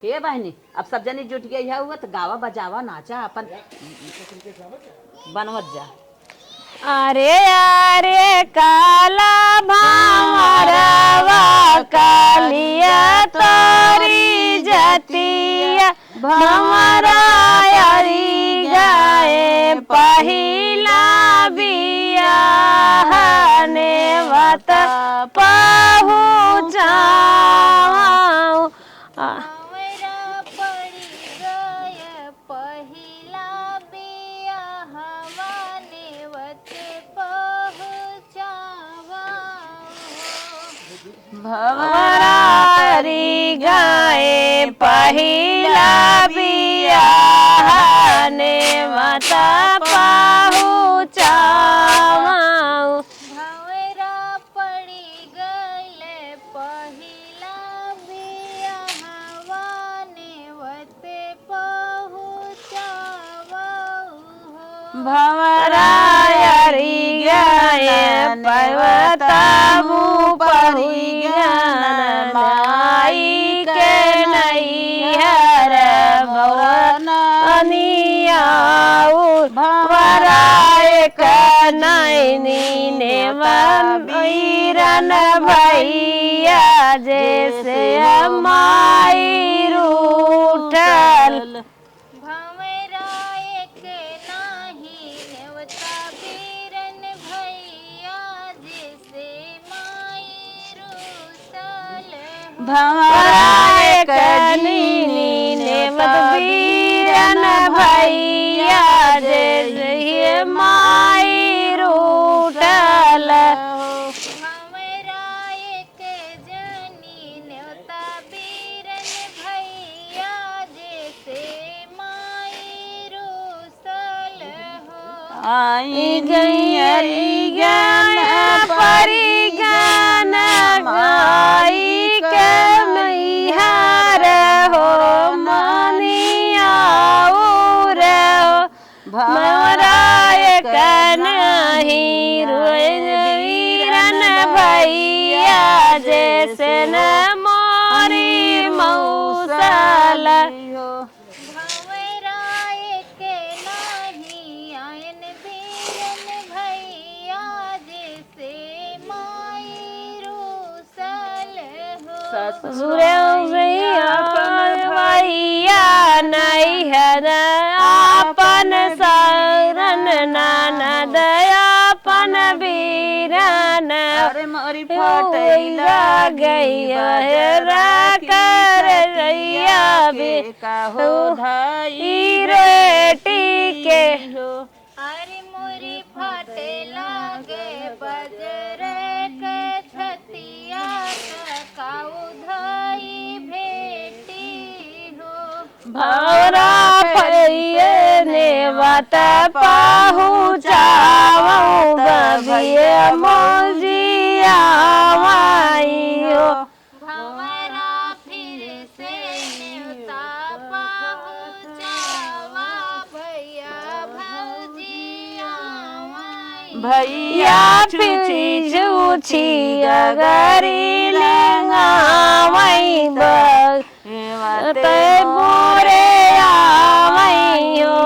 हे बहनी, अब सब जनी जुट गई है हुआ तो गावा बजावा नाचा अपन बनवत जा। अरे अरे काला भावरवा कालिया तोरी जतिया भमरा यारी गाए पहिला बियाह ने वत पहुँचाऊं। भवरारी गाए पहिला बियाह ने मता पहुँचाऊं। भवरा पड़ी गए पहिला बियाहवा ने वते पहुँचाऊं। भवरारी गाए पर्वताबू परी माई के नैहर भवनियाऊ भवराय के नैनी ने वीरन भैया जैसे माई रूठल। भवराय कनीनी नेवत वीरन भैया जैसे माई रूठल। भवराय के जनी नेवता वीरन भैया जैसे माई रूसल हो। आई गई ज्ञान परी ज्ञान गाई भवराय कनही वीरन भैया जैसे न मोरी मौसल। भवराय के नाही आयन वीरन भैया जैसे माई रूसल हो। भैया नहीं है अपन शरण ननद अपन वीरन। अरे मोरी फटैला गई कर रैया का हो धाई रेटी के हो। अरे मोरी फटे लागे बजर के छतिया काऊ धाई भेटी हो। भवरा फैये ने बात पहुँचाऊं बबिए मौजिया माई हो। भवरा फिर से नेवता पहुँचावा भैया भौजिया माई। भैया छुची छुची अगरी लेंगा वही ते बोरे आवई हो।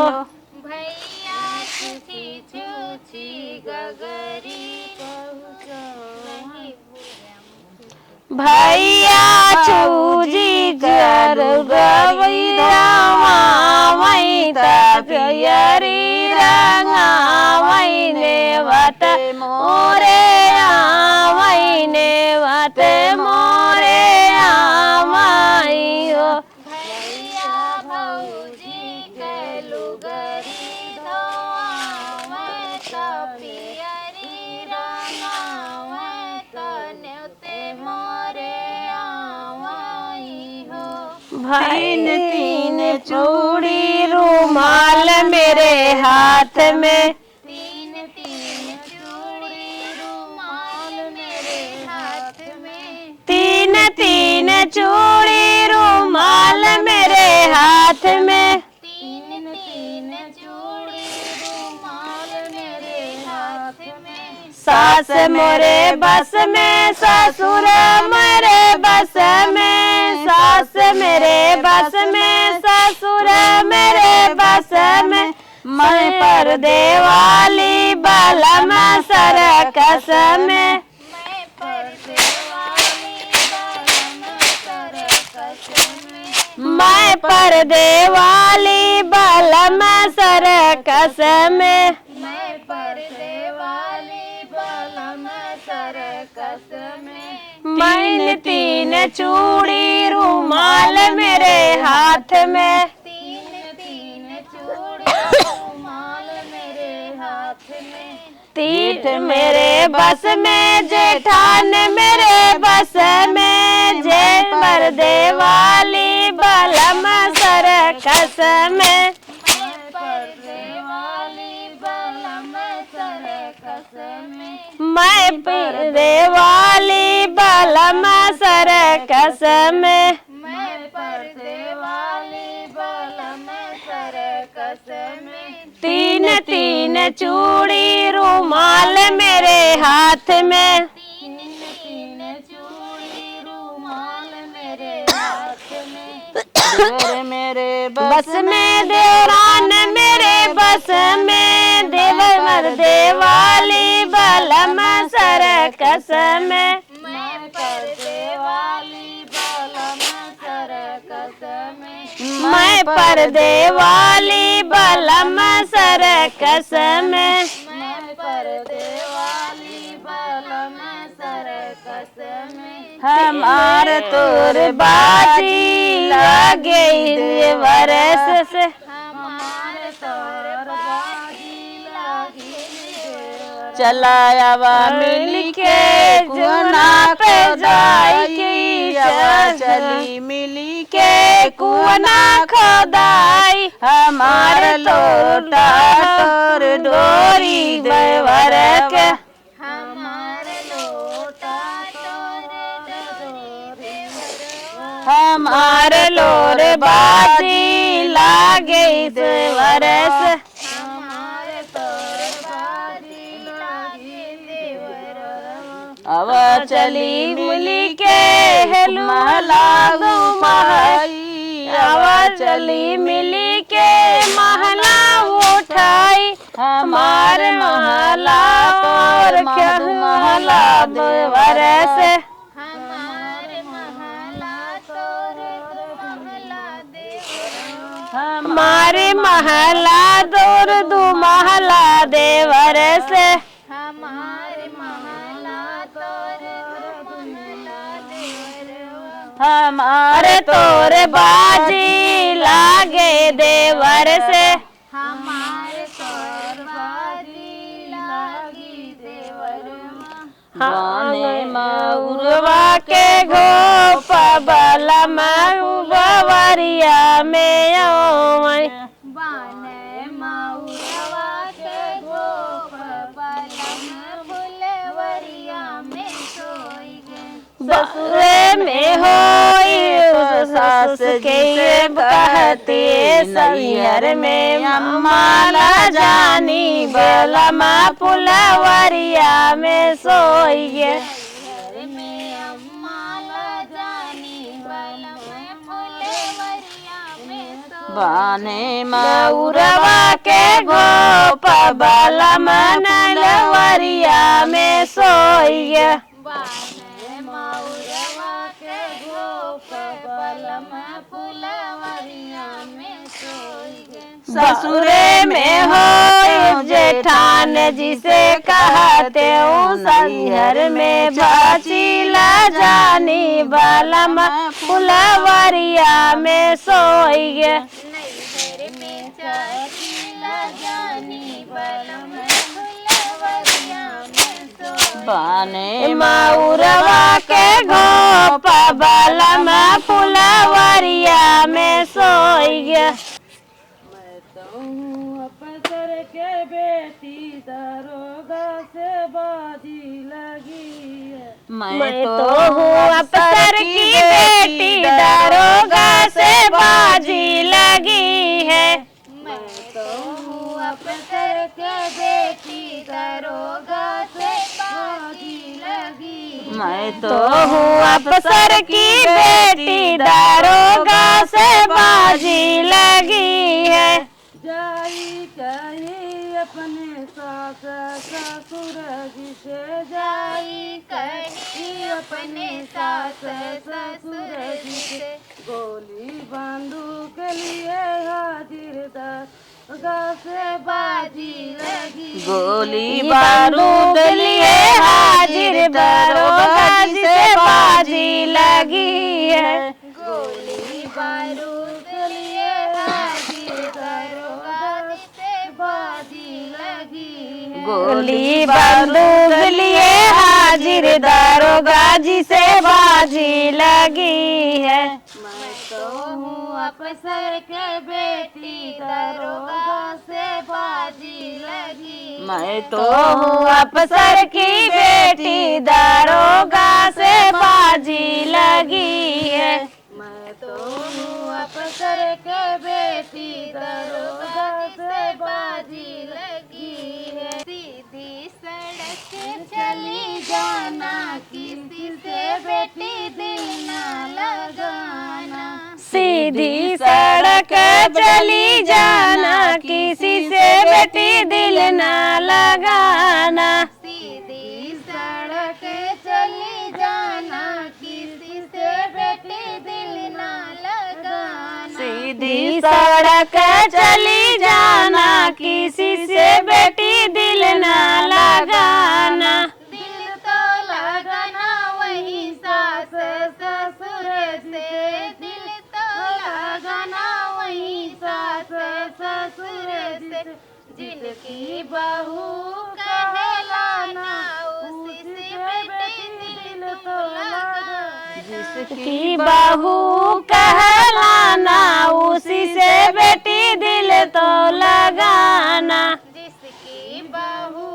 भैया छुची छुची गगरी भैया छूजी कर गवैया वही तरी रंगावई ने वत मोरे आवई ने वत मोरे आवई हो। भैया भौजी के लुगरी धोआवे त पियरी रंगावे त नेवते मोरे आवई हो। तीन तीन चूड़ी रुमाल मेरे हाथ में। तीन तीन चूड़ी रुमाल मेरे हाथ में। तीन तीन चूड़ी रुमाल मेरे हाथ में। तीन तीन चूड़ी रुमाल मेरे हाथ में। सास मोरे बस में ससुर मेरे बस में, सास मेरे बस में ससुर मेरे बस में, मैं पर्दे वाली बलम सरकस में, मैं पर्दे वाली बलम सरकस में, मैं पर्दे वाली बलम सरकस में, मैं पर्दे वाली बलम सरकस में, तीन तीन चूड़ी रुमाल मेरे हाथ में, तीन तीन चूड़ी रुमाल मेरे हाथ में, तीन मेरे बस में जेठान मेरे बस में, जय पर्दे वाली बलम सरकस में, मैं पर्दे वाली बलम सरकस में, मैं पर्दे वाली बलम सरकस में, मैं पर्दे वाली बलम सरकस में, तीन तीन चूड़ी रुमाल मेरे हाथ में, तीन तीन चूड़ी रुमाल मेरे हाथ में, देवर मेरे बस में देवरान मेरे बस में, देवर मर्दे वाली बलम सरकस में, मैं पर्दे वाली बलम सरकस में, मैं पर्दे वाली बलम सरकस में, मैं पर्दे वाली बलम सरकस में, हमार तोर बाजी लागे वर्ष से, हमार तोर बाजी लागी देवर, चलायावा मिल के जुना पे जाई की चली मिली के कुआना खोदाई, हमार लोटा तोर डोरी देवर के, हमार लोटा तोर डोरी हमार लोर बाजी लागे वर्ष, हमार तोर बाजी लागी देवर, अब चली मिली के महला घुमाई, अब चली मिली के महला उठाई, हमार महला और क्या महला वर्ष, हमार महला तोर महला देवर, हमारे महला दूर दू महला देवर से, हमार महला तोर महला देवर, हमारे तोर बाजी लागे देवर से, हमार तोर बाजी लागी देवर, बाने मऊरवा के घोप बलम बवरिया में ओवै, बाने मऊरवा के गोप बलम फुलवरिया में सोई गे, ससुरे में होई सास के कहते सैयर में अम्माला जानी बलम फुलवरिया में सोई गे, घर में अम्मा ला जानी बलम फुलवरिया में सोई, बाने मऊरवा के घोप बलम नलवरिया में सोई गे, बाने मऊरवा के गोप बलम फुलवरिया में सोई गे, ससुरे में हो जेठान जिसे कहते सैहर में बाची ला जानी बलम फुलवरिया में सोई गे, नैहर में चाची ला जानी बलम फुलवरिया में सोई, बाने मऊरवा के घोप बलम फुलवरिया में सोई गे, अफसर के बेटी दरोगा से बाजी लगी है, मैं तो हूँ अफसर की बेटी दरोगा से बाजी लगी है, मैं तो हूँ अफसर के बेटी दरोगा से मैं तो हूँ अफसर की बेटी, दारोगा से बाजी लगी है। जाई कहीं अपने सास ससुर जी से, जाई कहीं अपने सास ससुर जी से, गोली बंदूक लिए हाजिर दरगाह से बाजी लगी। गोली बारूद लिए हाजिर, दारोगा जी से बाजी लगी है। गोली बारूद लिए हाजिर, दारोगा जी से बाजी लगी है। गोली बंदूक लिए हाजिर, दारोगा जी से बाजी लगी है। मैं तो हूँ अफसर के बेटी, दारोगा से बाजी लगी। मैं तो हूँ अफसर की बेटी, दारोगा से बाजी लगी है। मैं तो हूँ अफसर के बेटी, दारोगा से बाजी लगी है। सीधी सड़क चली जाना, किसी से बेटी दिल ना लगाना। सीधी सड़क चली जाना, किसी से बेटी दिल ना लगाना। सीधी सड़क चली जाना, किसी से बेटी दिल ना लगाना। सीधी सड़क चली जाना, किसी से बेटी दिल ना लगाना। दिल तो लगाना वही सास ससुर से, दिल तो लगाना वही सास ससुर से। जिनकी बहू कहलाना, उसी से बेटी दिल तो लगाना। जिसकी बहू कहलाना, उसी से बेटी दिल तो लगाना। जिसकी बहू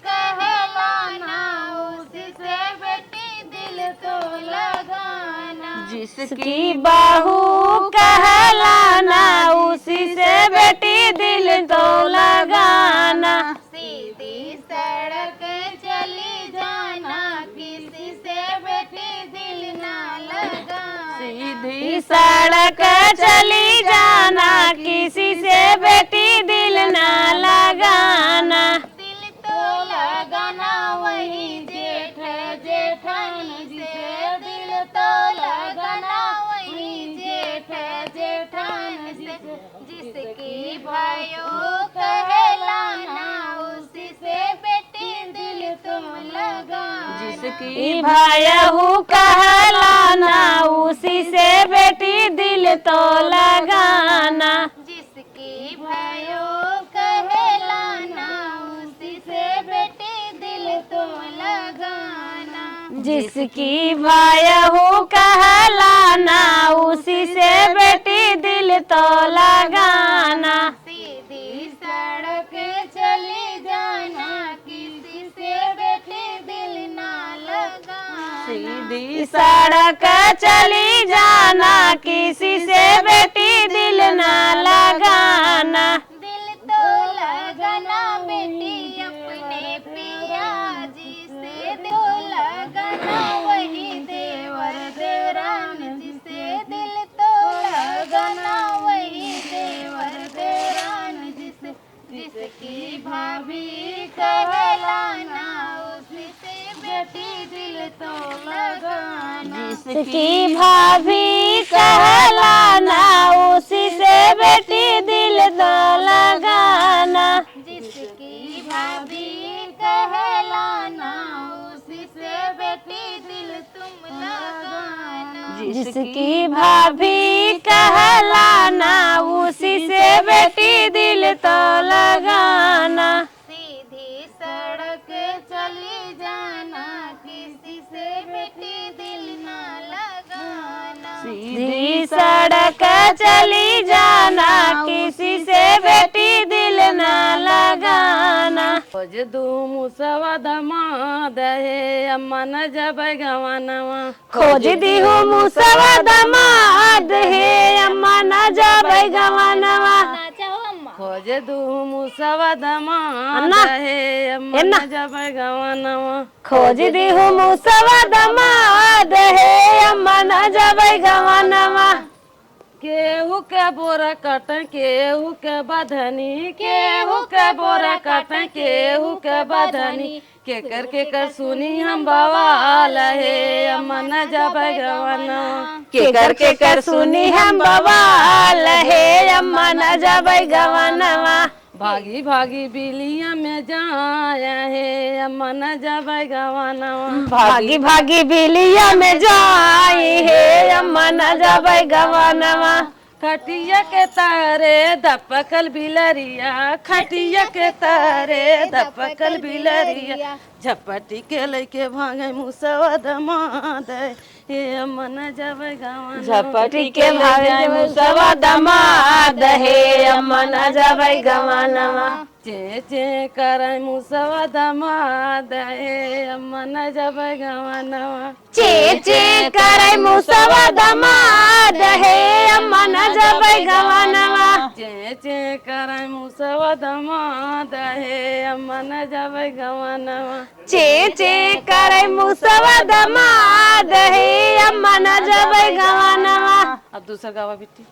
कहलाना, उसी से बेटी दिल तो लगाना। जिसकी बहू कहलाना, उसी से बेटी दिल तो लगाना। सीधी सड़क चली जाना, किसी से बेटी दिल ना लगाना। सीधी सड़क चली जाना, किसी से बेटी दिल ना लगाना। दिल तो लगाना वही जेठ जेठानी से, दिल तो लगाना वही जेठ जेठानी से। जिसकी भाइयों कहलाना, उसी से बेटी दिल तुम लगाना। जिसकी भायहू कहलाना, उसी से बेटी दिल तो लगाना। जिसकी भाइयों कहलाना, उसी से बेटी दिल तुम लगाना। जिसकी भायहू कहलाना, उसी से बेटी दिल तो लगाना। सीधी सड़क चली जाना, किसी से बेटी दिल ना लगाना। सीधी सड़क चली जाना, किसी से बेटी दिल ना लगाना। दिल तो लगाना बेटी अपने पिया जी से, दिल लगाना वही देवर देवरान जी से। दिल तो लगाना वही देवर देवरान जी से। जिसकी भाभी कहलाना, उसी से बेटी दिल तो लगाना। जिसकी भाभी कहलाना, उसी से बेटी दिल तो लगाना। जिसकी भाभी कहलाना, उसी से बेटी दिल तुम लगाना। जिसकी भाभी कहलाना, उसी से बेटी दिल तो लगाना। सीधी सड़क चली जाना, किसी से बेटी दिल ना लगाना। सीधी सड़क चली जाना, किसी से बेटी दिल ना लगाना। खोज दू मुसवा दमाद है, अमन जब गवनवा। खोज दी हूँ मुसवा दमाद है, अम्मा न जाबै गवनवा। खोज खोजे दू मुसवा दमाद हे अम्मा न जब गवनवा खोज दी हूँ मुसवा दमाद हे अम्मा न जबै गवनवा केहू के बोरा कटन केहू के बधनी केहू के बोरा कटन केहू के बधनी के कर सुनी हम बवाल हे अम्मा न जब गवनवा के कर सुनी हम बवाल हे अम्मा न जबै गवनवा भागी भागी बिलिया में जाया है अम्मा न जब गवनवा भागी भागी बिलिया में जाई हे अम्मा न जबै गवनवा खटिया के तारे दपकल बिलरिया खटिया के तारे दपकल बिलरिया झपटी के लेके भागे मुसवा दमाद हे अम्मा न जब गवनवा झपटी के भागे मुसवा दमाद हे अम्मा न जबै गवनवा चे करे मुसवा दमाद हे अम्मा न जब गवनवा चे करे मुसवा दमाद हे अम्मा न जबै गवनवा चे करे मुसवा दमाद हे अम्मा न जब गवनवा चे करे मुसवा दमाद हे अम्मा न जबै गवनवा अब दूसरा गावा बिट्टी